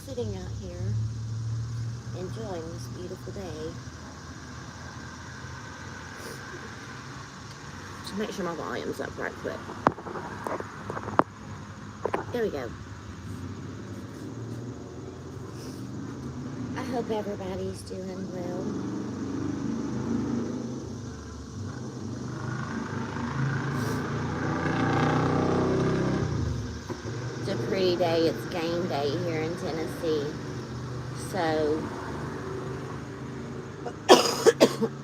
sitting out here enjoying this beautiful day. Make sure my volume's up right quick. There we go. I hope everybody's doing well. It's a pretty day. It's game day here in Tennessee. So,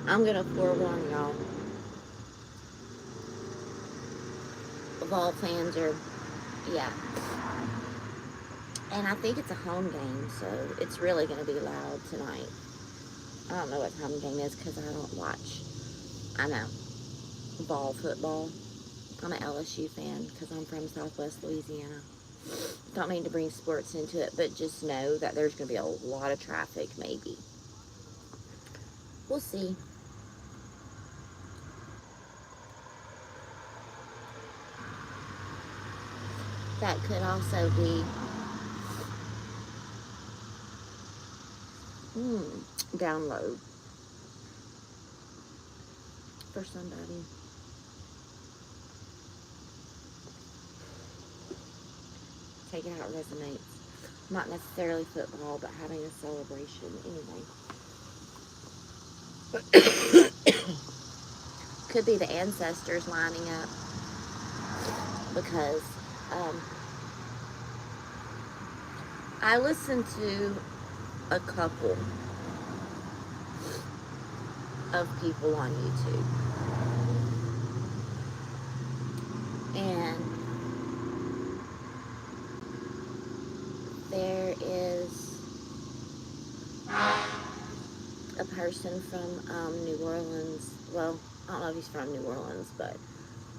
I'm going to forewarn y'all. Ball fans are, yeah. And I think it's a home game, so it's really going to be loud tonight. I don't know what home game is because I don't watch, I know, ball football. I'm an LSU fan because I'm from Southwest Louisiana. Don't mean to bring sports into it, but just know that there's going to be a lot of traffic, maybe. We'll see. That could also be download for somebody. Take it how it resonates. Not necessarily football, but having a celebration anyway. Could be the ancestors lining up because I listened to a couple of people on YouTube, and there is a person from New Orleans. Well, I don't know if he's from New Orleans, but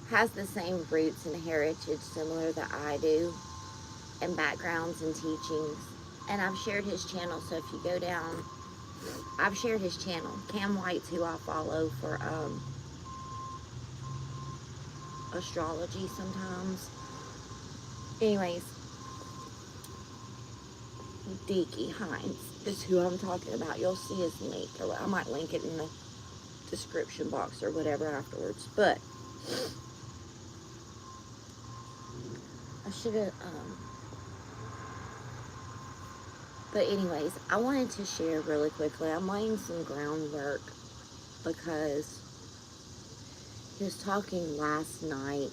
has the same roots and heritage similar that I do, and backgrounds and teachings. And I've shared his channel, so if you go down, I've shared his channel. Cam White's who I follow for astrology sometimes. Anyways, Deaky Hines is who I'm talking about. You'll see his link, or I might link it in the description box or whatever afterwards. But I should have, but anyways, I wanted to share really quickly. I'm laying some groundwork because he was talking last night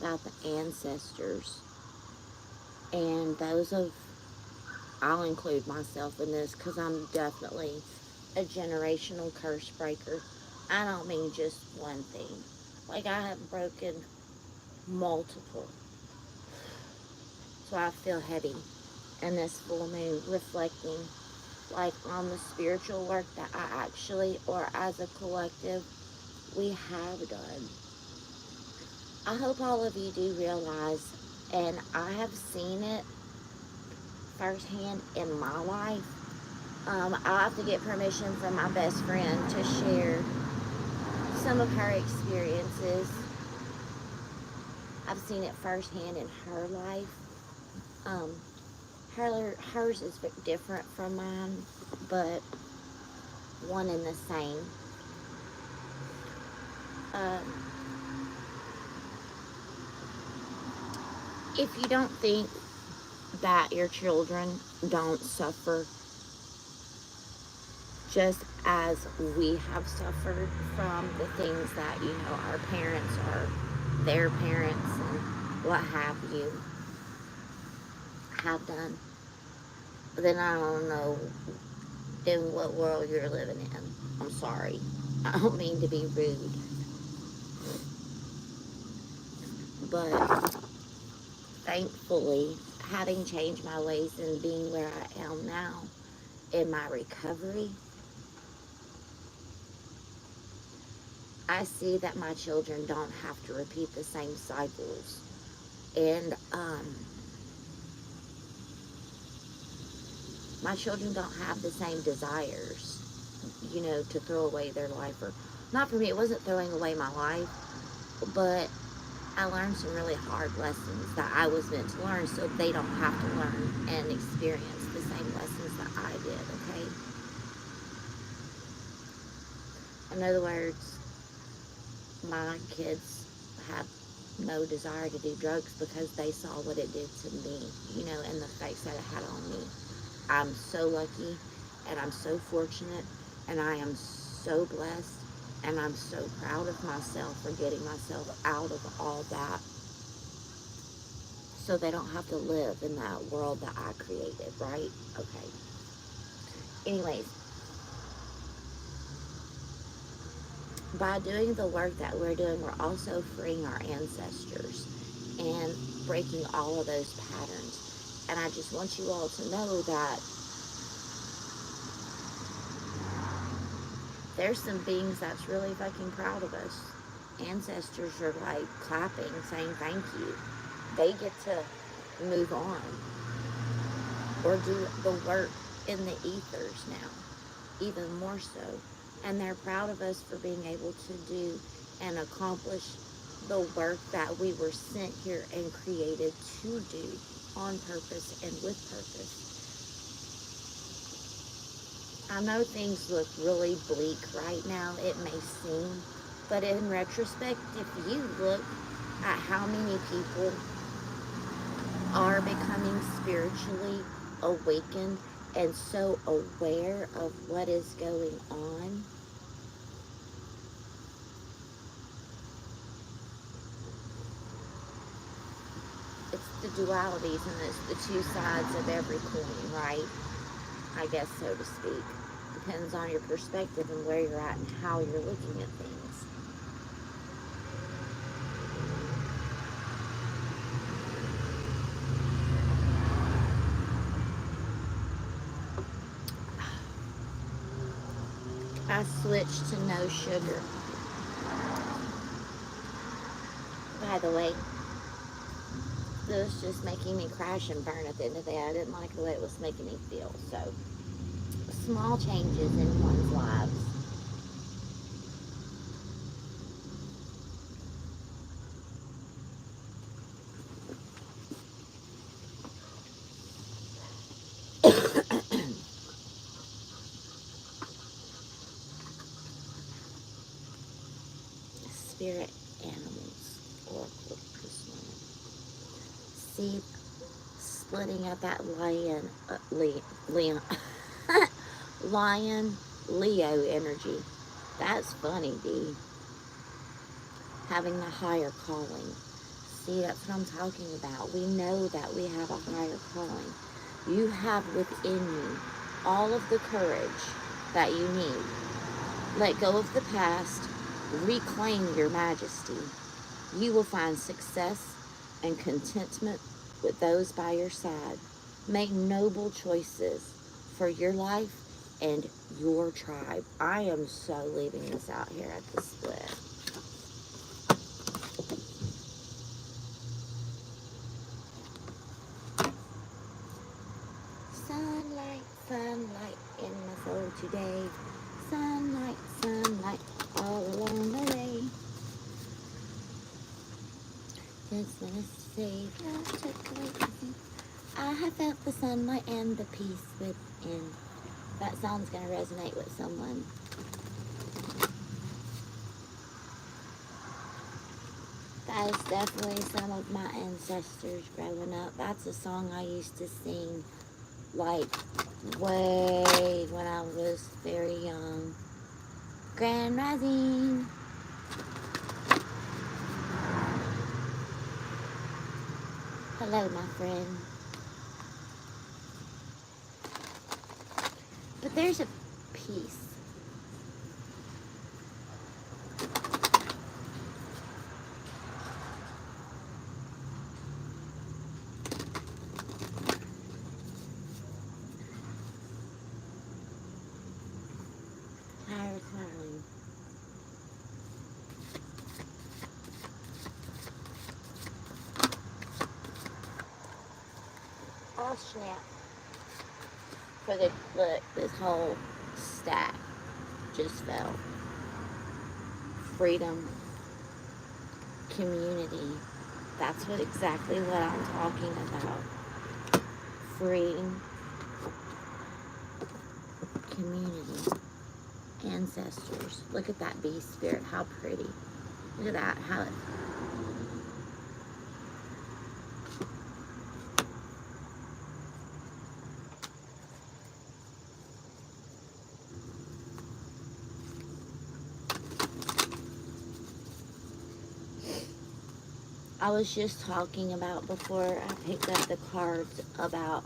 about the ancestors, and those of, I'll include myself in this because I'm definitely a generational curse breaker. I don't mean just one thing. Like, I have broken multiple. So I feel heavy in this full moon, reflecting like on the spiritual work that I actually, or as a collective, we have done. I hope all of you do realize, and I have seen it firsthand in my life. I'll have to get permission from my best friend to share some of her experiences. I've seen it firsthand in her life. Hers is different from mine, but one and the same. If you don't think that your children don't suffer just as we have suffered from the things that, you know, our parents or their parents and what have you have done, then I don't know in what world you're living in. I'm sorry. I don't mean to be rude. But thankfully, having changed my ways and being where I am now in my recovery, I see that my children don't have to repeat the same cycles. And my children don't have the same desires, you know, to throw away their life. Or not for me, it wasn't throwing away my life, but I learned some really hard lessons that I was meant to learn so they don't have to learn and experience the same lessons that I did, okay? In other words, my kids have no desire to do drugs because they saw what it did to me, you know, and the effects that it had on me. I'm so lucky and I'm so fortunate and I am so blessed and I'm so proud of myself for getting myself out of all that so they don't have to live in that world that I created, right? Okay. Anyways, by doing the work that we're doing, we're also freeing our ancestors and breaking all of those patterns. And I just want you all to know that there's some beings that's really fucking proud of us. Ancestors are like clapping, saying thank you. They get to move on or do the work in the ethers now, even more so. And they're proud of us for being able to do and accomplish the work that we were sent here and created to do on purpose and with purpose. I know things look really bleak right now, it may seem, but in retrospect, if you look at how many people are becoming spiritually awakened and so aware of what is going on, it's the dualities and it's the two sides of every coin, right? I guess, so to speak. Depends on your perspective and where you're at and how you're looking at things. I switched to no sugar. By the way, it was just making me crash and burn at the end of the day. I didn't like the way it was making me feel. So, small changes in one's lives. Spirit animals, oracle this morning. See, splitting up that lion, lion, Leo energy. That's funny, D. Having the higher calling. See, that's what I'm talking about. We know that we have a higher calling. You have within you all of the courage that you need. Let go of the past. Reclaim your majesty. You will find success and contentment with those by your side. Make noble choices for your life and your tribe. I am so leaving this out here at the split. Sunlight, sunlight in my soul today. Sunlight, sunlight all along the way. Just wanna say that took away from me. I have felt the sunlight and the peace within. That song's gonna resonate with someone. That is definitely some of my ancestors growing up. That's a song I used to sing like way when I was very young. Grand Rising. Hello, my friend. But there's a piece. Higher calling. Oh snap. For the look, this whole stack just fell. Freedom, community, That's exactly what I'm talking about. Freeing community, ancestors. Look at that bee spirit, how pretty. Look at that, how it, I was just talking about before I picked up the cards about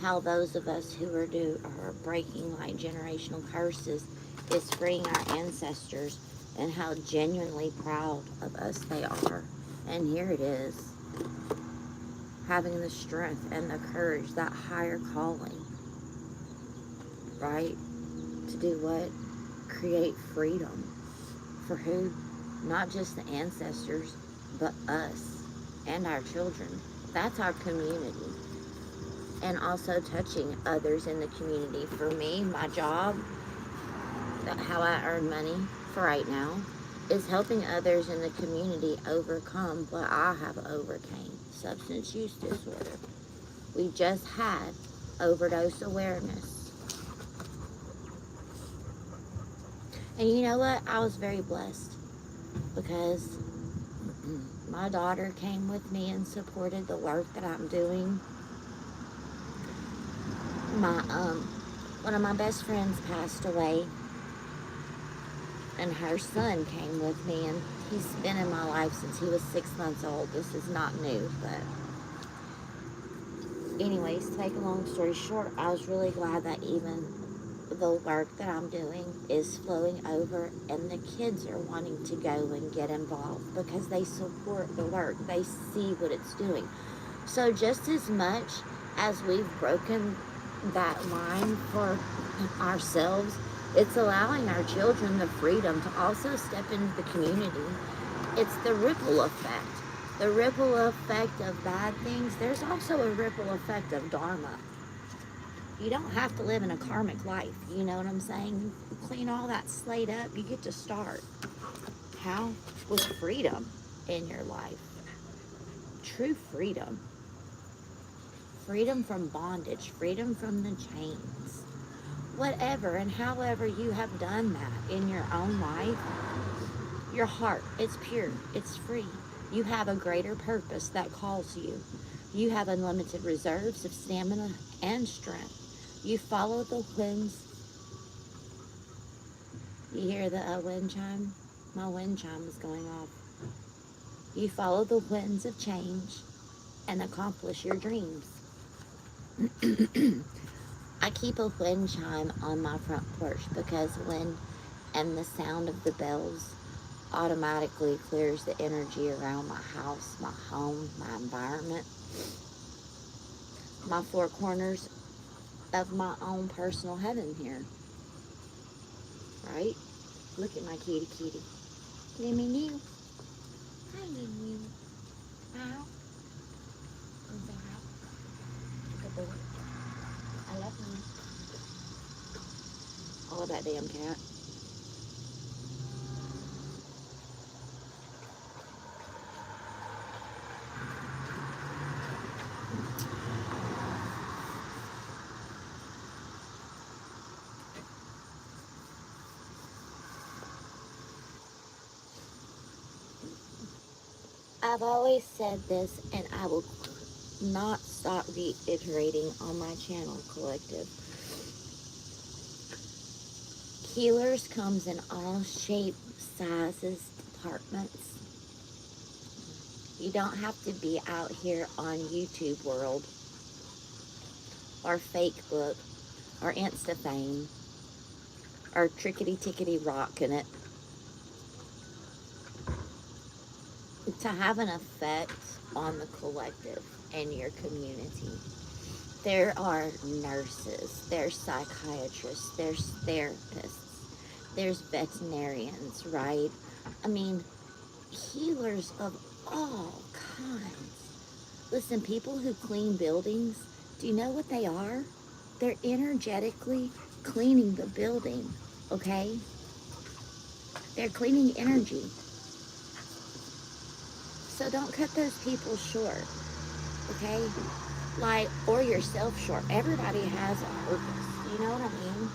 how those of us who are breaking like generational curses is freeing our ancestors, and how genuinely proud of us they are. And here it is, having the strength and the courage, that higher calling, right? To do what? Create freedom. For who? Not just the ancestors, but us and our children. That's our community. And also touching others in the community. For me, my job, how I earn money for right now, is helping others in the community overcome what I have overcame. Substance use disorder. We just had overdose awareness. And you know what? I was very blessed because my daughter came with me and supported the work that I'm doing. My one of my best friends passed away, and her son came with me, and he's been in my life since he was 6 months old. This is not new, but anyways, to make a long story short, I was really glad that even the work that I'm doing is flowing over, and the kids are wanting to go and get involved because they support the work. They see what it's doing. So just as much as we've broken that line for ourselves, it's allowing our children the freedom to also step into the community. It's the ripple effect. The ripple effect of bad things. There's also a ripple effect of dharma. You don't have to live in a karmic life. You know what I'm saying? You clean all that slate up, you get to start. How? With freedom in your life. True freedom. Freedom from bondage. Freedom from the chains. Whatever and however you have done that in your own life, your heart, it's pure, it's free. You have a greater purpose that calls you. You have unlimited reserves of stamina and strength. You follow the winds. You hear the wind chime? My wind chime is going off. You follow the winds of change and accomplish your dreams. I keep a wind chime on my front porch because wind and the sound of the bells automatically clears the energy around my house, my home, my environment, my four corners of my own personal heaven here. Right? Look at my kitty kitty. Let me new. Hi, new. Ow. Good boy. I love you. Oh, that damn cat. I've always said this, and I will not stop reiterating on my channel, Collective. Healers comes in all shapes, sizes, departments. You don't have to be out here on YouTube world or Facebook or Insta fame or trickety-tickety rocking it to have an effect on the collective and your community. There are nurses, there's psychiatrists, there's therapists, there's veterinarians, right? I mean, healers of all kinds. Listen, people who clean buildings, do you know what they are? They're energetically cleaning the building, okay? They're cleaning energy. So don't cut those people short, okay? Like, or yourself short. Everybody has a purpose, you know what I mean?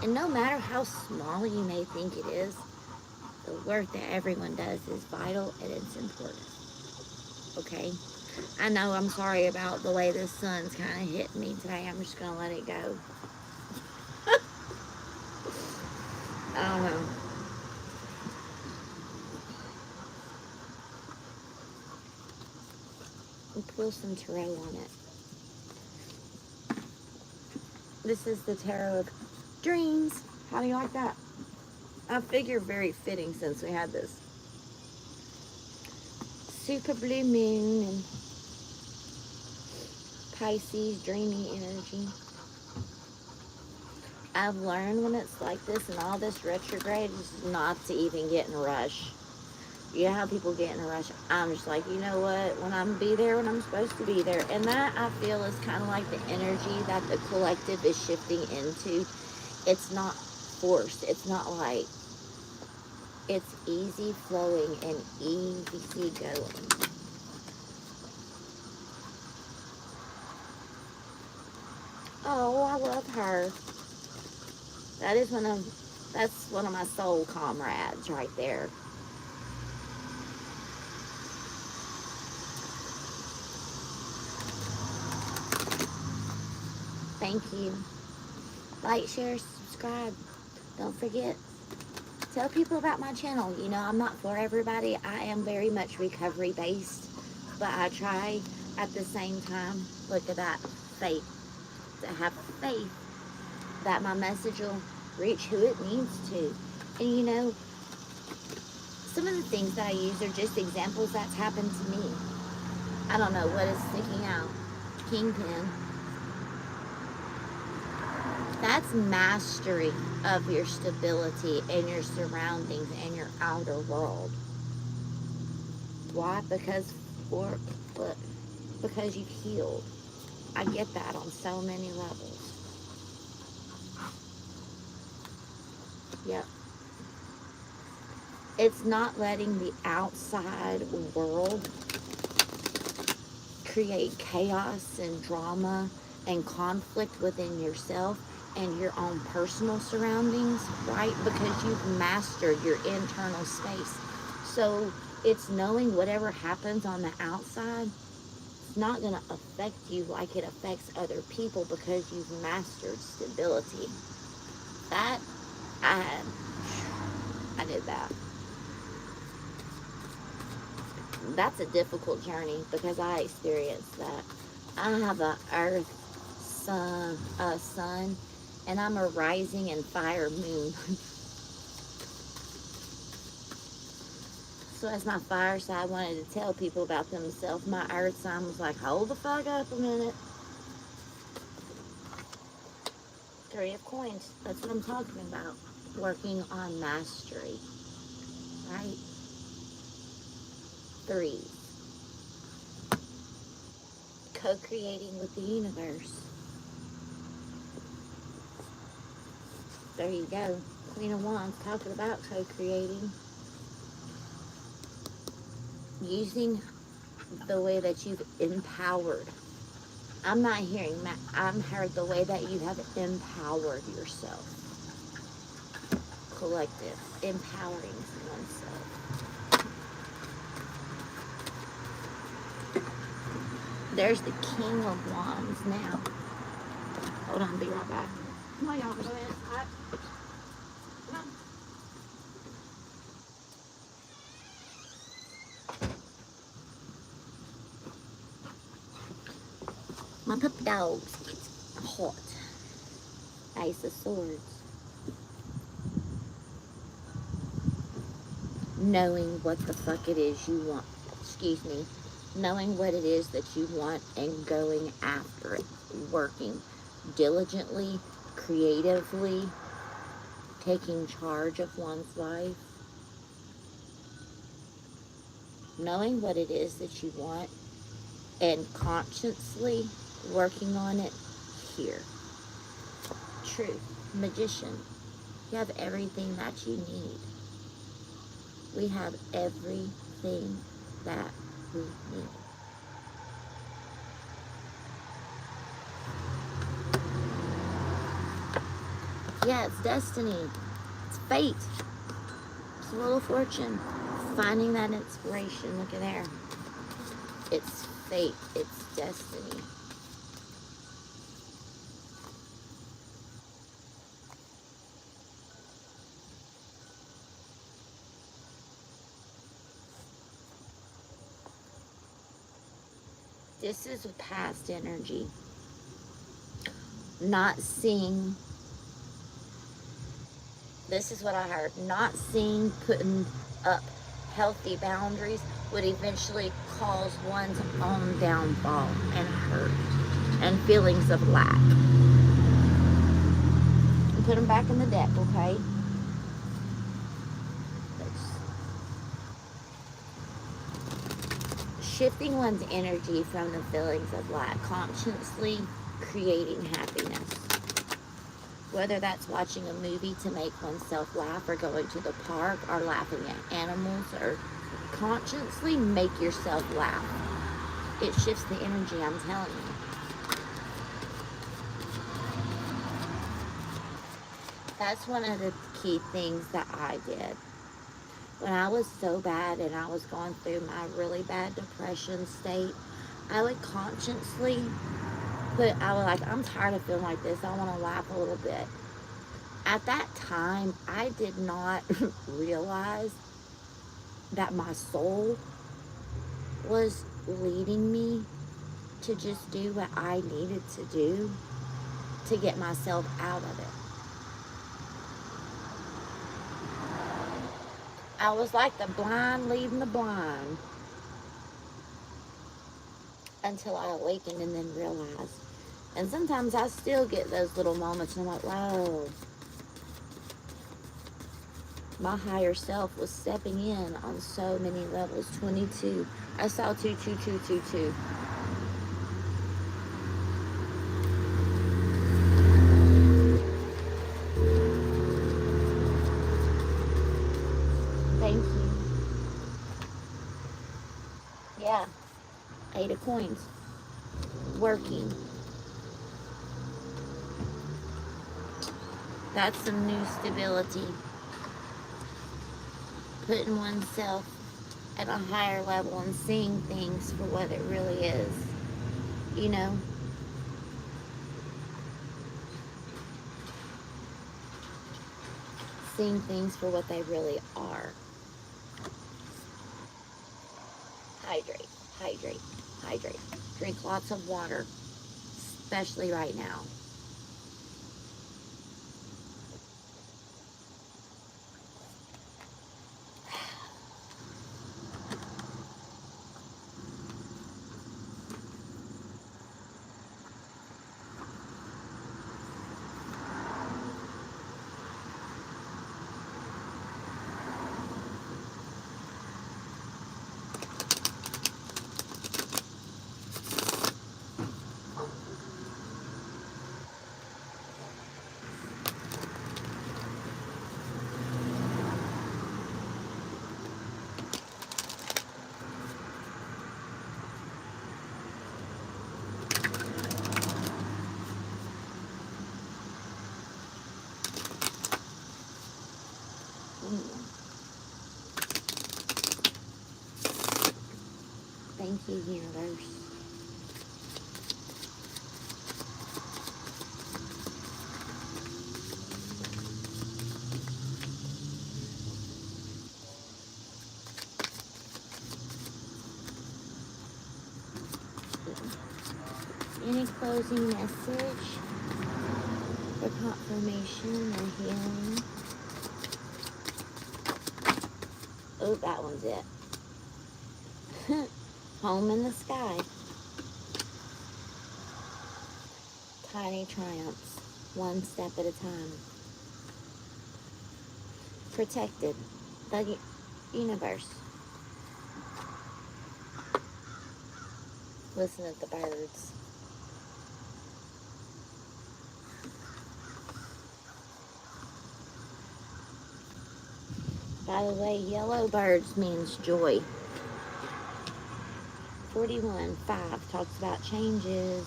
And no matter how small you may think it is, the work that everyone does is vital and it's important, okay? I know I'm sorry about the way the sun's kind of hitting me today. I'm just going to let it go. I don't know. We'll pull some tarot on it. This is the Tarot of Dreams. How do you like that? I figure very fitting since we had this super blue moon and Pisces dreamy energy. I've learned when it's like this and all this retrograde is not to even get in a rush. You know how people get in a rush? I'm just like, you know what? When I'm be there when I'm supposed to be there. And that, I feel, is kind of like the energy that the collective is shifting into. It's not forced. It's not like, it's easy flowing and easy going. Oh, I love her. That's one of my soul comrades right there. Thank you. Like, share, subscribe. Don't forget. Tell people about my channel. You know, I'm not for everybody. I am very much recovery based. But I try at the same time, look at that, faith. To have faith that my message will reach who it needs to. And you know, some of the things that I use are just examples that's happened to me. I don't know what is sticking out. Kingpin. That's mastery of your stability and your surroundings and your outer world. Why? Because you've healed. I get that on so many levels. Yep. It's not letting the outside world create chaos and drama and conflict within yourself and your own personal surroundings, right? Because you've mastered your internal space. So it's knowing whatever happens on the outside, it's not going to affect you like it affects other people because you've mastered stability. That, I did that. That's a difficult journey because I experienced that. I have a earth sun, and I'm a rising and fire moon. So as my fire side wanted to tell people about themselves, my earth sign was like, hold the fuck up a minute. Three of coins. That's what I'm talking about. Working on mastery. Right? Threes. Co-creating with the universe. There you go. Queen of Wands talking about co-creating. Using the way that you've empowered. I'm not hearing that. I'm heard the way that you have empowered yourself. Collective. Empowering oneself. There's the King of Wands now. Hold on, be right back. Come on, y'all. Go ahead. Come on. My puppy dogs. It's hot. Ace of Swords. Knowing what the fuck it is you want. Excuse me. Knowing what it is that you want and going after it. Working diligently, creatively, taking charge of one's life. Knowing what it is that you want and consciously working on it here. Truth. Magician. You have everything that you need. We have everything that we need. Yeah, it's destiny. It's fate. It's a little fortune. Finding that inspiration. Look at there. It's fate. It's destiny. This is a past energy. Not seeing. This is what I heard. Not seeing, putting up healthy boundaries would eventually cause one's own downfall and hurt and feelings of lack. And put them back in the deck, okay? Shifting one's energy from the feelings of lack, consciously creating happiness. Whether that's watching a movie to make oneself laugh, or going to the park, or laughing at animals, or consciously make yourself laugh. It shifts the energy, I'm telling you. That's one of the key things that I did. When I was so bad and I was going through my really bad depression state, I would consciously I was like, I'm tired of feeling like this. I want to laugh a little bit. At that time, I did not realize that my soul was leading me to just do what I needed to do to get myself out of it. I was like the blind leading the blind until I awakened and then realized. And sometimes I still get those little moments and I'm like, wow, my higher self was stepping in on so many levels. 22. I saw 22222. Thank you. Yeah. 8 of coins. Working. That's some new stability. Putting oneself at a higher level and seeing things for what it really is. You know? Seeing things for what they really are. Hydrate, hydrate, hydrate. Drink lots of water, especially right now. Thank you, universe. Any closing message for confirmation or healing? Oh, that one's it. Home in the sky. Tiny triumphs, one step at a time. Protected by the universe. Listen to the birds. By the way, yellow birds means joy. 41:5 talks about changes.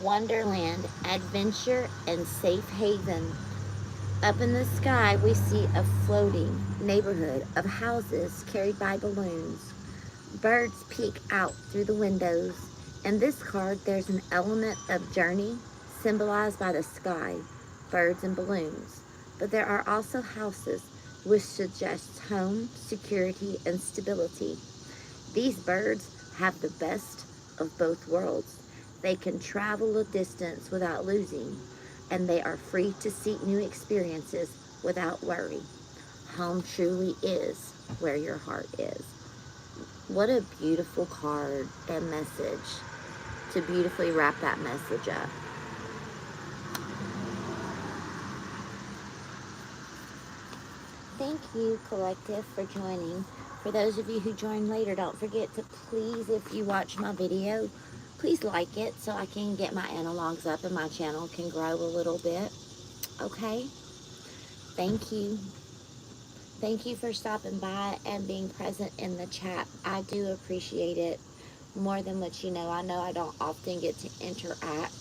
Wonderland, adventure, and safe haven. Up in the sky, we see a floating neighborhood of houses carried by balloons. Birds peek out through the windows. In this card, there's an element of journey symbolized by the sky, birds, and balloons. But there are also houses, which suggests home, security, and stability. These birds have the best of both worlds. They can travel a distance without losing, and they are free to seek new experiences without worry. Home truly is where your heart is. What a beautiful card and message to beautifully wrap that message up. Thank you, Collective, for joining. For those of you who join later, don't forget to please, if you watch my video, please like it so I can get my analogs up and my channel can grow a little bit. Okay? Thank you. Thank you for stopping by and being present in the chat. I do appreciate it more than what you know. I know I don't often get to interact,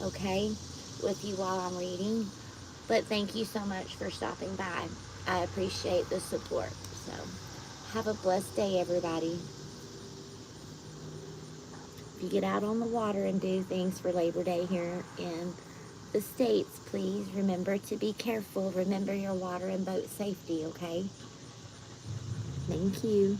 okay, with you while I'm reading, but thank you so much for stopping by. I appreciate the support. So, have a blessed day, everybody. If you get out on the water and do things for Labor Day here in the States, please remember to be careful. Remember your water and boat safety, okay? Thank you.